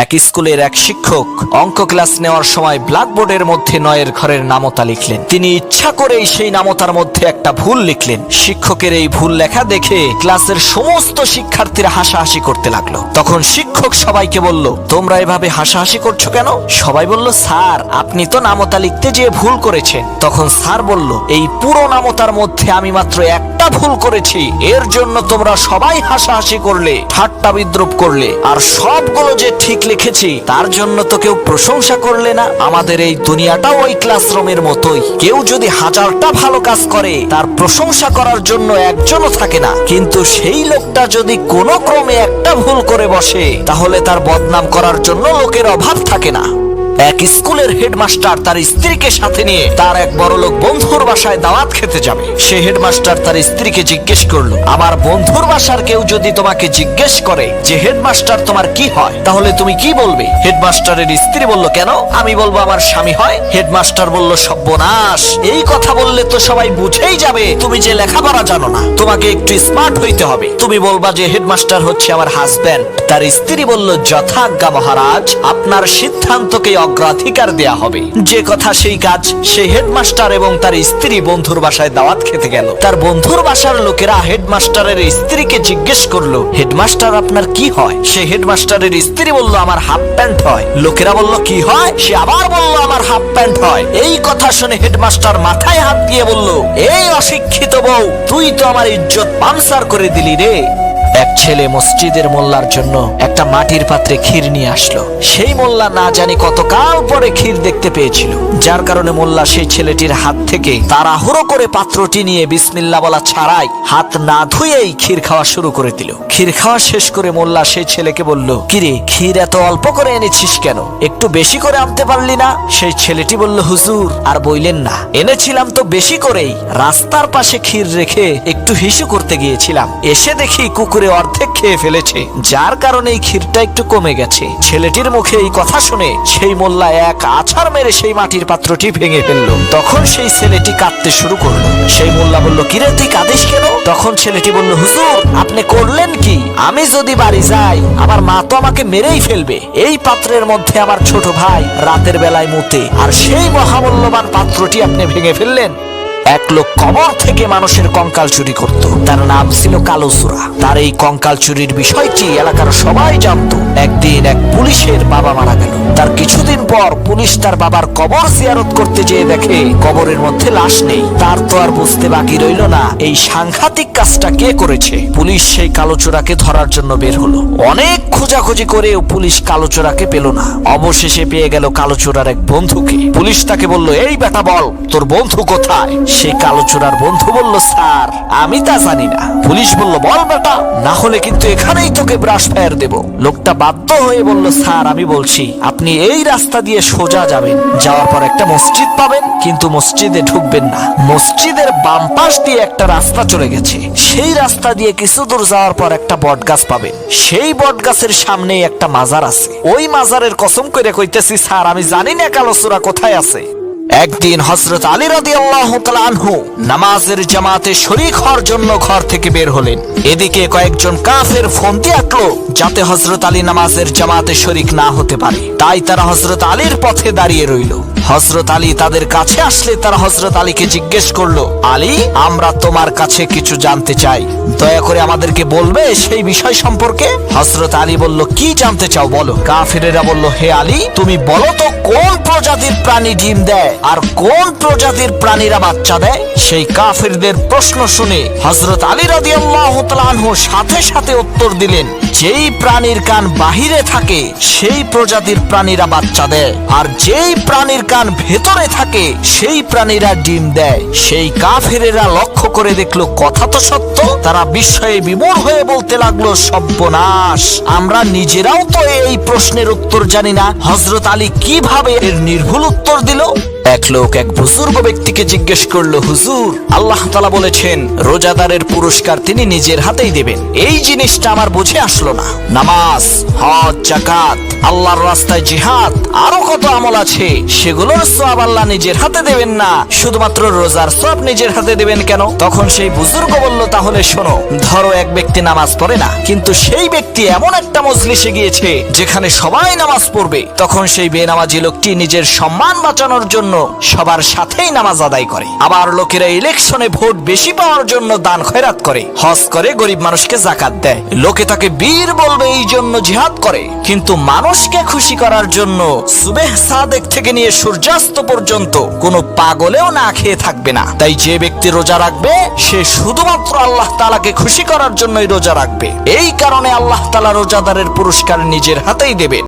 এক স্কুলের এক শিক্ষক অঙ্ক ক্লাস নেওয়ার সময় ব্ল্যাকবোর্ডের মধ্যে 9 ঘরের নামতা লিখলেন। তিনি ইচ্ছা করেই সেই নামতার মধ্যে একটা ভুল লিখলেন। শিক্ষকের এই ভুল লেখা দেখে ক্লাসের সমস্ত শিক্ষার্থীরা হাসাহাসি করতে লাগলো। তখন শিক্ষক সবাইকে বলল, তোমরা এভাবে হাসাহাসি করছো কেন? সবাই বলল, স্যার আপনি তো নামতা লিখতে যেয়ে ভুল করেছেন। তখন স্যার বলল, এই পুরো নামতার মধ্যে আমি মাত্র একটা ভুল করেছি, এর জন্য তোমরা সবাই হাসাহাসি করলে, ঠাট্টা বিদ্রুপ করলে, আর সবগুলো যে ঠিক লিখেছি তার জন্য তো কেউ প্রশংসা করলে না। আমাদের এই দুনিয়াটাও ওই ক্লাসরুমের মতোই, কেউ যদি 1000টা ভালো কাজ করে তার প্রশংসা করার জন্য একজনও থাকে না, কিন্তু সেই লোকটা যদি কোনো ক্রমে একটা ভুল করে বসে তাহলে তার বদনাম করার জন্য লোকের অভাব থাকে না। এক স্কুলের হেডমাস্টার তার স্ত্রীকে সাথে নিয়ে তার এক বড়লোক বন্ধুর বাসায় দাওয়াত খেতে যাবে। সে হেডমাস্টার তার স্ত্রীকে জিজ্ঞেস করলো, আমার বন্ধুর বাসার কেউ যদি তোমাকে জিজ্ঞেস করে যে হেডমাস্টার তোমার কি হয়, তাহলে তুমি কি বলবে? হেডমাস্টারের স্ত্রী বলল, কেন? আমি বলবো আমার স্বামী হয়। হেডমাস্টার বলল, সর্বনাশ, এই কথা বললে তো সবাই বুঝেই যাবে তুমি যে লেখাপড়া জানো না, তোমাকে একটু স্মার্ট হইতে হবে। তুমি বলবা যে হেডমাস্টার হচ্ছে আমার হাজবেন্ড। তার স্ত্রী বলল, যথাজ্ঞা মহারাজ, আপনার সিদ্ধান্তকে অগ্রাধিকার দেয়া হবে। যে কথা সেই কাজ। সেই হেডমাস্টার এবং তার স্ত্রী বন্ধুর বাসায় দাওয়াত খেতে গেল। তার বন্ধুর বাসার লোকেরা হেডমাস্টারের স্ত্রীকে জিজ্ঞেস করলো, হেডমাস্টার আপনার কি হয়? সে হেডমাস্টারের স্ত্রী বলল, আমার হাফ প্যান্ট হয়। লোকেরা বলল, কি হয়? সে আবার বলল, আমার হাফ প্যান্ট হয়। এই কথা শুনে হেডমাস্টার মাথায় হাত দিয়ে বলল, এই অশিক্ষিত বউ, তুই তো আমার ইজ্জত পামসার করে দিলি রে। এক ছেলে মসজিদের মোল্লার জন্য একটা মাটির পাত্রে ক্ষীর নিয়ে আসলো। সেই মোল্লা না জানি কতকাল পরে ক্ষীর দেখতে পেয়েছিল, যার কারণে মোল্লা সেই ছেলেটির হাত থেকে তাড়াহুড়ো করে পাত্রটি নিয়ে বিসমিল্লাহ বলা ছাড়াই হাত না ধুয়েই ক্ষীর খাওয়া শুরু করে দিল। ক্ষীর খাওয়া শেষ করে মোল্লা সেই ছেলেকে বলল, কিরে, ক্ষীর এত অল্প করে এনেছিস কেন? একটু বেশি করে আনতে পারলি না? সেই ছেলেটি বলল, হুজুর আর বইলেন না, এনেছিলাম তো বেশি করেই, রাস্তার পাশে ক্ষীর রেখে একটু হিসু করতে গিয়েছিলাম, এসে দেখি কুকুরে অর্ধেক খেয়ে ফেলেছে, যার কারণে এই ক্ষীরটা একটু কমে গেছে। ছেলেটির মুখে এই কথা শুনে সেই মোল্লা এক আছাড় মেরে সেই মাটির পাত্রটি ভেঙে ফেললো। তখন সেই ছেলেটি কাঁদতে শুরু করলো। সেই মোল্লা বলল, কিরে তুই কাঁদিস কেন? তখন ছেলেটি বলল, হুজুর আপনি করলেন কি? আমি যদি বাড়ি যাই আমার মা তো আমাকে মেরেই ফেলবে। এই পাত্রের মধ্যে আমার ছোট ভাই রাতের বেলায় মুতে, আর সেই মহামূল্যবান পাত্রটি আপনি ভেঙে ফেললেন। এক লোক কবর থেকে মানুষের কঙ্কাল চুরি করত, তার নাম ছিল কালোচোরা। তার এই কঙ্কাল চুরির বিষয়টি এলাকার সবাই জানতো। একদিন এক পুলিশের বাবা মারা গেল। তার কিছুদিন পর পুলিশ তার বাবার কবর জিয়ারত করতে যেয়ে দেখে কবরের মধ্যে লাশ নেই। তার তো আর বুঝতে বাকি রইল না এই সাংঘাতিক কাজটা কে করেছে। পুলিশ সেই কালোচোরাকে ধরার জন্য বের হলো। অনেক খোঁজাখুঁজি করেও পুলিশ কালোচোরাকে পেল না। অবশেষে পেয়ে গেল কালোচোরার এক বন্ধুকে। পুলিশ তাকে বলল, এই বেটা বল তোর বন্ধু কোথায়? সেই কালোচোরার বন্ধু বলল, স্যার আমি তা জানি না। পুলিশ বলল, বল বেটা, না হলে কিন্তু এখানেই তোকে ব্রাশ ফায়ার দেব। লোকটা বাধ্য হয়ে বলল, স্যার আমি বলছি, আপনি এই রাস্তা দিয়ে সোজা যাবেন, যাওয়ার পর একটা মসজিদ পাবেন, কিন্তু মসজিদে ঢুকবেন না। মসজিদের বাম পাশ দিয়ে একটা রাস্তা চলে গেছে, সেই রাস্তা দিয়ে কিছু দূর যাওয়ার পর একটা বটগাছ পাবেন। সেই বটগাছের সামনে একটা মাজার আছে। ওই মাজারের কসম করে কইতেছি স্যার আমি জানি না কালোচোরা কোথায় আছে। একদিন হযরত আলী রাদিয়াল্লাহু তাআলা আনহু নামাজের জামাতে শরীক হওয়ার জন্য ঘর থেকে বের হলেন। এদিকে কয়েকজন কাফের ফন্দি আঁকলো যাতে হযরত আলী নামাজের জামাতে শরীক না হতে পারে। তাই তারা হযরত আলীর পথে দাঁড়িয়ে রইল। হযরত আলী তাদের কাছে আসলে তারা হযরত আলীকে জিজ্ঞেস করলো, আলী আমরা তোমার কাছে কিছু জানতে চাই, দয়া করে আমাদেরকে বলবে সেই বিষয় সম্পর্কে? হযরত আলী বলল, কি জানতে চাও বলো। কাফেরেরা বলল, হে আলী তুমি বলো তো কোন প্রজাতির প্রাণী ডিম দেয় আর কোন প্রজাতির প্রাণীরা বাচ্চা দেয়? সেই কাফেরদের প্রশ্ন শুনে হযরত আলী রাদিয়াল্লাহু তাআলা আনহু সাথে সাথে উত্তর দিলেন, যেই প্রাণীর কান বাহিরে থাকে সেই প্রজাতির প্রাণীরা বাচ্চা দেয়, আর যেই প্রাণীর কান ভেতরে থাকে সেই প্রাণীরা ডিম দেয়। সেই কাফেরেরা লক্ষ্য করে দেখলো কথা তো সত্য। তারা বিস্ময়ে বিমূঢ় হয়ে বলতে লাগলো, সর্বনাশ, আমরা নিজেরাও তো এই প্রশ্নের উত্তর জানি না, হযরত আলী কিভাবে এর নির্ভুল উত্তর দিল? এক লোক এক বুজুর্গ ব্যক্তিকে জিজ্ঞেস করলো, হুজুর, আল্লাহ তাআলা বলেছেন রোজাদারের পুরস্কার তিনি নিজের হাতেই দেবেন। এই জিনিসটা আমার বুঝে আসলো না। নামাজ, হজ, যাকাত, আল্লাহর রাস্তায় জিহাদ, আরো কত আমল আছে, সেগুলোর সওয়াব আল্লাহ নিজের হাতে দেবেন না, শুধুমাত্র রোজার সওয়াব নিজের হাতে দেবেন কেন? তখন সেই বুজুর্গ বলল, তাহলে শোনো, ধরো এক ব্যক্তি নামাজ পড়ে না, কিন্তু সেই ব্যক্তি এমন একটা মজলিসে গিয়েছে যেখানে সবাই নামাজ পড়বে। তখন সেই বেনামাজি লোকটি নিজের সম্মান বাঁচানোর জন্য সবার সাথেই নামাজ আদায় করে। আবার লোকেরা ইলেকশনে ভোট বেশি পাওয়ার জন্য দান খয়রাত করে, হজ করে, গরিব মানুষকে যাকাত দেয়। লোকে তাকে বীর বলবে, এই জন্য জিহাদ করে। কিন্তু মানুষকে খুশি করার জন্য সুবেহ সাদেক থেকে নিয়ে সূর্যাস্ত পর্যন্ত কোনো পাগলেও না খেয়ে থাকবে না। তাই যে ব্যক্তি রোজা রাখবে সে শুধুমাত্র আল্লাহ তাআলাকে খুশি করার জন্যই রোজা রাখবে। এই কারণে আল্লাহ তাআলা রোজাদারের পুরস্কার নিজের হাতেই দেবেন।